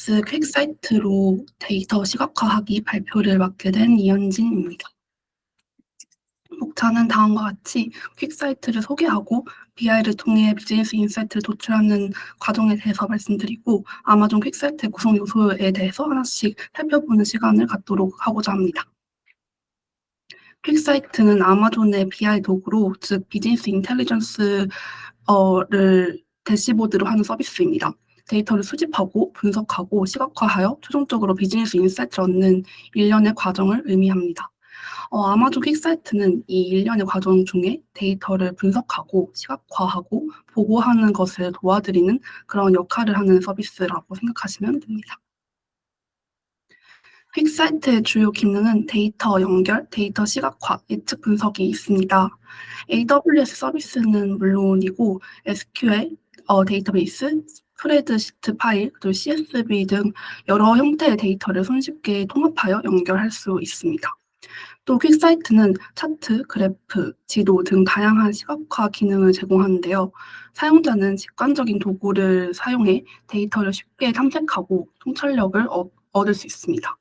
AWS 퀵사이트로 데이터 시각화하기 발표를 맡게 된 이현진입니다. 목차는 다음과 같이 퀵사이트를 소개하고 BI를 통해 비즈니스 인사이트를 도출하는 과정에 대해서 말씀드리고 아마존 퀵사이트의 구성 요소에 대해서 하나씩 살펴보는 시간을 갖도록 하고자 합니다. 퀵사이트는 아마존의 BI 도구로, 즉 비즈니스 인텔리전스를 대시보드로 하는 서비스입니다. 데이터를 수집하고 분석하고 시각화하여 최종적으로 비즈니스 인사이트를 얻는 일련의 과정을 의미합니다. 아마존 퀵사이트는 이 일련의 과정 중에 데이터를 분석하고 시각화하고 보고하는 것을 도와드리는 그런 역할을 하는 서비스라고 생각하시면 됩니다. 퀵사이트의 주요 기능은 데이터 연결, 데이터 시각화, 예측 분석이 있습니다. AWS 서비스는 물론이고 SQL, 데이터베이스, 스프레드시트 파일, 그리고 CSV 등 여러 형태의 데이터를 손쉽게 통합하여 연결할 수 있습니다. 또 퀵사이트는 차트, 그래프, 지도 등 다양한 시각화 기능을 제공하는데요. 사용자는 직관적인 도구를 사용해 데이터를 쉽게 탐색하고 통찰력을 얻을 수 있습니다.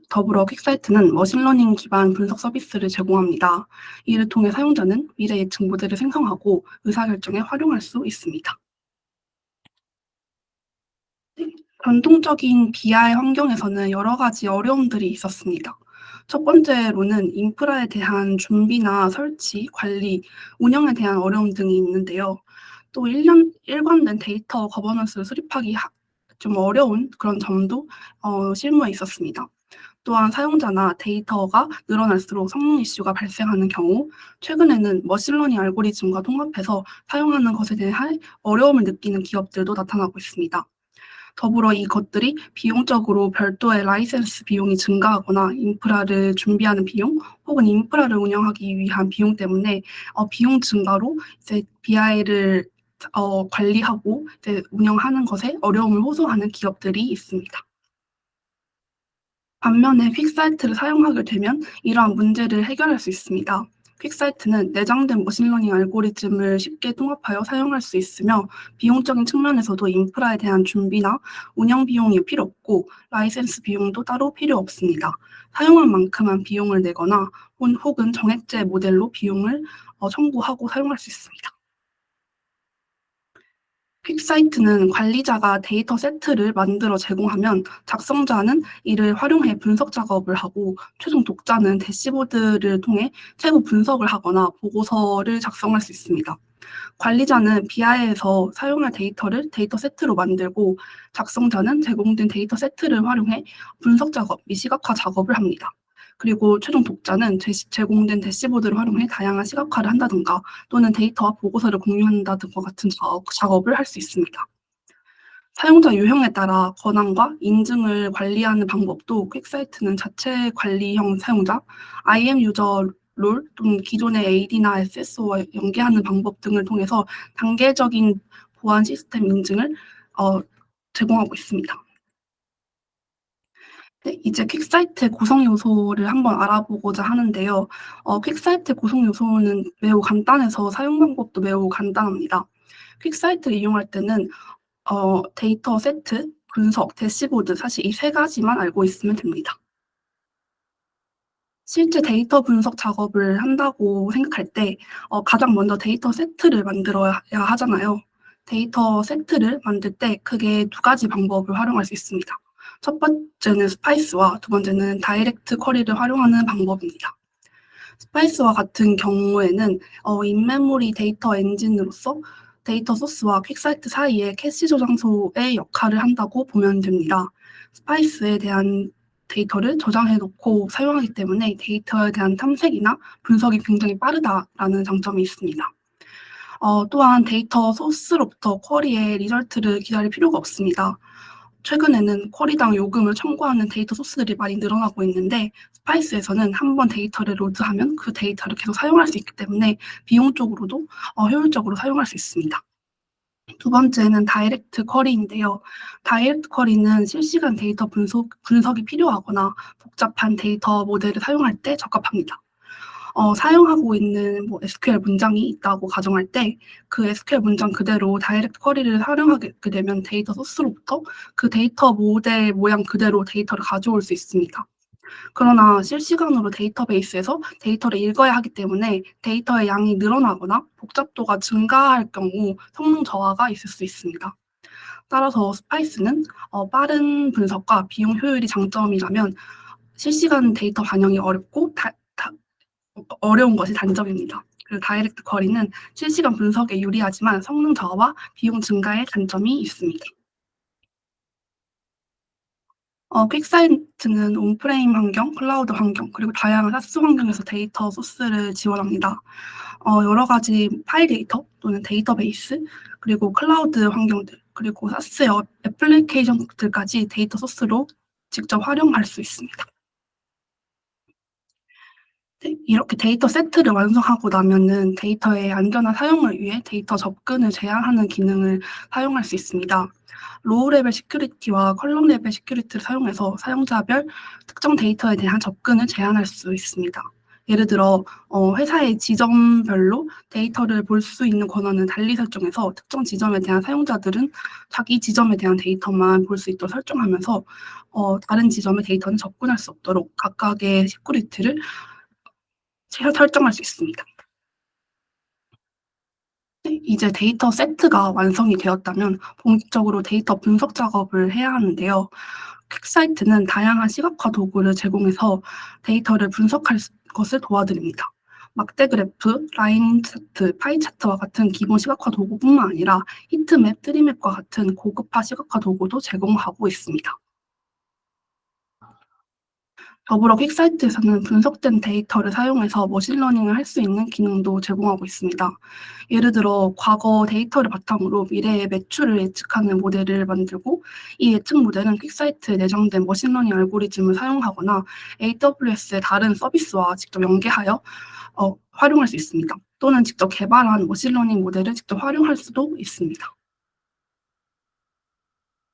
더불어 퀵사이트는 머신러닝 기반 분석 서비스를 제공합니다. 이를 통해 사용자는 미래 예측 모델을 생성하고 의사결정에 활용할 수 있습니다. 전통적인 BI 환경에서는 여러 가지 어려움들이 있었습니다. 첫 번째로는 인프라에 대한 준비나 설치, 관리, 운영에 대한 어려움 등이 있는데요. 또 일관된 데이터 거버넌스를 수립하기 좀 어려운 그런 점도 실무에 있었습니다. 또한 사용자나 데이터가 늘어날수록 성능 이슈가 발생하는 경우, 최근에는 머신러닝 알고리즘과 통합해서 사용하는 것에 대한 어려움을 느끼는 기업들도 나타나고 있습니다. 더불어 이것들이 비용적으로 별도의 라이센스 비용이 증가하거나 인프라를 준비하는 비용 혹은 인프라를 운영하기 위한 비용 때문에 비용 증가로 이제 BI를 관리하고 이제 운영하는 것에 어려움을 호소하는 기업들이 있습니다. 반면에 퀵사이트를 사용하게 되면 이러한 문제를 해결할 수 있습니다. 퀵사이트는 내장된 머신러닝 알고리즘을 쉽게 통합하여 사용할 수 있으며 비용적인 측면에서도 인프라에 대한 준비나 운영 비용이 필요 없고 라이센스 비용도 따로 필요 없습니다. 사용한 만큼만 비용을 내거나 혹은 정액제 모델로 비용을 청구하고 사용할 수 있습니다. 퀵사이트는 관리자가 데이터 세트를 만들어 제공하면 작성자는 이를 활용해 분석 작업을 하고 최종 독자는 대시보드를 통해 세부 분석을 하거나 보고서를 작성할 수 있습니다. 관리자는 BI에서 사용할 데이터를 데이터 세트로 만들고 작성자는 제공된 데이터 세트를 활용해 분석 작업 및 시각화 작업을 합니다. 그리고 최종 독자는 제공된 대시보드를 활용해 다양한 시각화를 한다든가 또는 데이터와 보고서를 공유한다든가 같은 작업을 할 수 있습니다. 사용자 유형에 따라 권한과 인증을 관리하는 방법도 퀵사이트는 자체 관리형 사용자, IM 유저 롤 또는 기존의 AD나 SSO와 연계하는 방법 등을 통해서 단계적인 보안 시스템 인증을 제공하고 있습니다. 네, 이제 퀵사이트의 구성 요소를 한번 알아보고자 하는데요. 퀵사이트 구성 요소는 매우 간단해서 사용 방법도 매우 간단합니다. 퀵사이트를 이용할 때는 데이터 세트, 분석, 대시보드 사실 이 세 가지만 알고 있으면 됩니다. 실제 데이터 분석 작업을 한다고 생각할 때 가장 먼저 데이터 세트를 만들어야 하잖아요. 데이터 세트를 만들 때 크게 두 가지 방법을 활용할 수 있습니다. 첫 번째는 스파이스와 두 번째는 다이렉트 쿼리를 활용하는 방법입니다. 스파이스와 같은 경우에는 인메모리 데이터 엔진으로서 데이터 소스와 퀵사이트 사이에 캐시 저장소의 역할을 한다고 보면 됩니다. 스파이스에 대한 데이터를 저장해 놓고 사용하기 때문에 데이터에 대한 탐색이나 분석이 굉장히 빠르다라는 장점이 있습니다. 또한 데이터 소스로부터 쿼리의 리절트를 기다릴 필요가 없습니다. 최근에는 쿼리당 요금을 청구하는 데이터 소스들이 많이 늘어나고 있는데 스파이스에서는 한번 데이터를 로드하면 그 데이터를 계속 사용할 수 있기 때문에 비용적으로도 효율적으로 사용할 수 있습니다. 두 번째는 다이렉트 쿼리인데요. 다이렉트 쿼리는 실시간 데이터 분석이 필요하거나 복잡한 데이터 모델을 사용할 때 적합합니다. 사용하고 있는 뭐 SQL 문장이 있다고 가정할 때 그 SQL 문장 그대로 다이렉트 쿼리를 활용하게 되면 데이터 소스로부터 그 데이터 모델 모양 그대로 데이터를 가져올 수 있습니다. 그러나 실시간으로 데이터베이스에서 데이터를 읽어야 하기 때문에 데이터의 양이 늘어나거나 복잡도가 증가할 경우 성능 저하가 있을 수 있습니다. 따라서 스파이스는 빠른 분석과 비용 효율이 장점이라면 실시간 데이터 반영이 어렵고 어려운 것이 단점입니다. 그리고 다이렉트 쿼리는 실시간 분석에 유리하지만 성능 저하와 비용 증가의 단점이 있습니다. 퀵사이트는 온프레임 환경, 클라우드 환경, 그리고 다양한 사스 환경에서 데이터 소스를 지원합니다. 여러 가지 파일 데이터 또는 데이터베이스, 그리고 클라우드 환경들, 그리고 사스 애플리케이션들까지 데이터 소스로 직접 활용할 수 있습니다. 네, 이렇게 데이터 세트를 완성하고 나면은 데이터의 안전한 사용을 위해 데이터 접근을 제한하는 기능을 사용할 수 있습니다. 로우 레벨 시큐리티와 컬럼 레벨 시큐리티를 사용해서 사용자별 특정 데이터에 대한 접근을 제한할 수 있습니다. 예를 들어 회사의 지점별로 데이터를 볼 수 있는 권한을 달리 설정해서 특정 지점에 대한 사용자들은 자기 지점에 대한 데이터만 볼 수 있도록 설정하면서 다른 지점의 데이터는 접근할 수 없도록 각각의 시큐리티를 설정할 수 있습니다. 네, 이제 데이터 세트가 완성이 되었다면 본격적으로 데이터 분석 작업을 해야 하는데요. 퀵사이트는 다양한 시각화 도구를 제공해서 데이터를 분석할 것을 도와드립니다. 막대 그래프, 라인 차트, 파이 차트와 같은 기본 시각화 도구뿐만 아니라 히트맵, 트리맵과 같은 고급화 시각화 도구도 제공하고 있습니다. 더불어 퀵사이트에서는 분석된 데이터를 사용해서 머신러닝을 할 수 있는 기능도 제공하고 있습니다. 예를 들어 과거 데이터를 바탕으로 미래의 매출을 예측하는 모델을 만들고 이 예측 모델은 퀵사이트에 내장된 머신러닝 알고리즘을 사용하거나 AWS의 다른 서비스와 직접 연계하여 활용할 수 있습니다. 또는 직접 개발한 머신러닝 모델을 직접 활용할 수도 있습니다.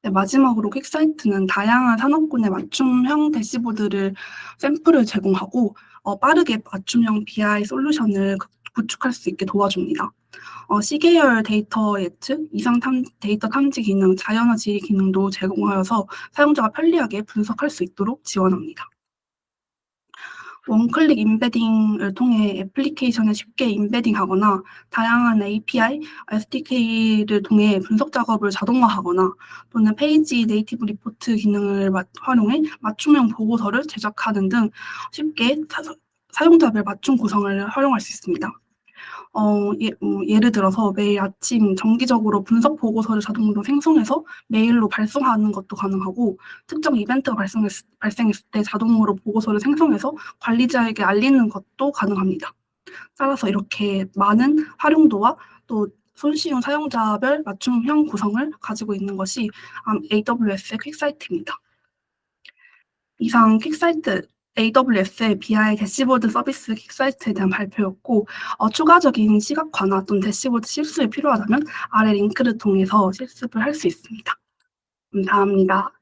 네, 마지막으로 퀵사이트는 다양한 산업군의 맞춤형 대시보드를 샘플을 제공하고 빠르게 맞춤형 BI 솔루션을 구축할 수 있게 도와줍니다. 시계열 데이터 예측, 데이터 탐지 기능, 자연어 지리 기능도 제공하여서 사용자가 편리하게 분석할 수 있도록 지원합니다. 원클릭 임베딩을 통해 애플리케이션에 쉽게 임베딩하거나 다양한 API, SDK를 통해 분석 작업을 자동화하거나 또는 페이지 네이티브 리포트 기능을 활용해 맞춤형 보고서를 제작하는 등 쉽게 사용자별 맞춤 구성을 활용할 수 있습니다. 예를 들어서 매일 아침 정기적으로 분석 보고서를 자동으로 생성해서 메일로 발송하는 것도 가능하고 특정 이벤트가 발생했을 때 자동으로 보고서를 생성해서 관리자에게 알리는 것도 가능합니다. 따라서 이렇게 많은 활용도와 또 손쉬운 사용자별 맞춤형 구성을 가지고 있는 것이 AWS의 퀵사이트입니다. 이상 퀵사이트 AWS의 BI 대시보드 서비스 퀵사이트에 대한 발표였고 추가적인 시각화나 또는 대시보드 실습이 필요하다면 아래 링크를 통해서 실습을 할 수 있습니다. 감사합니다.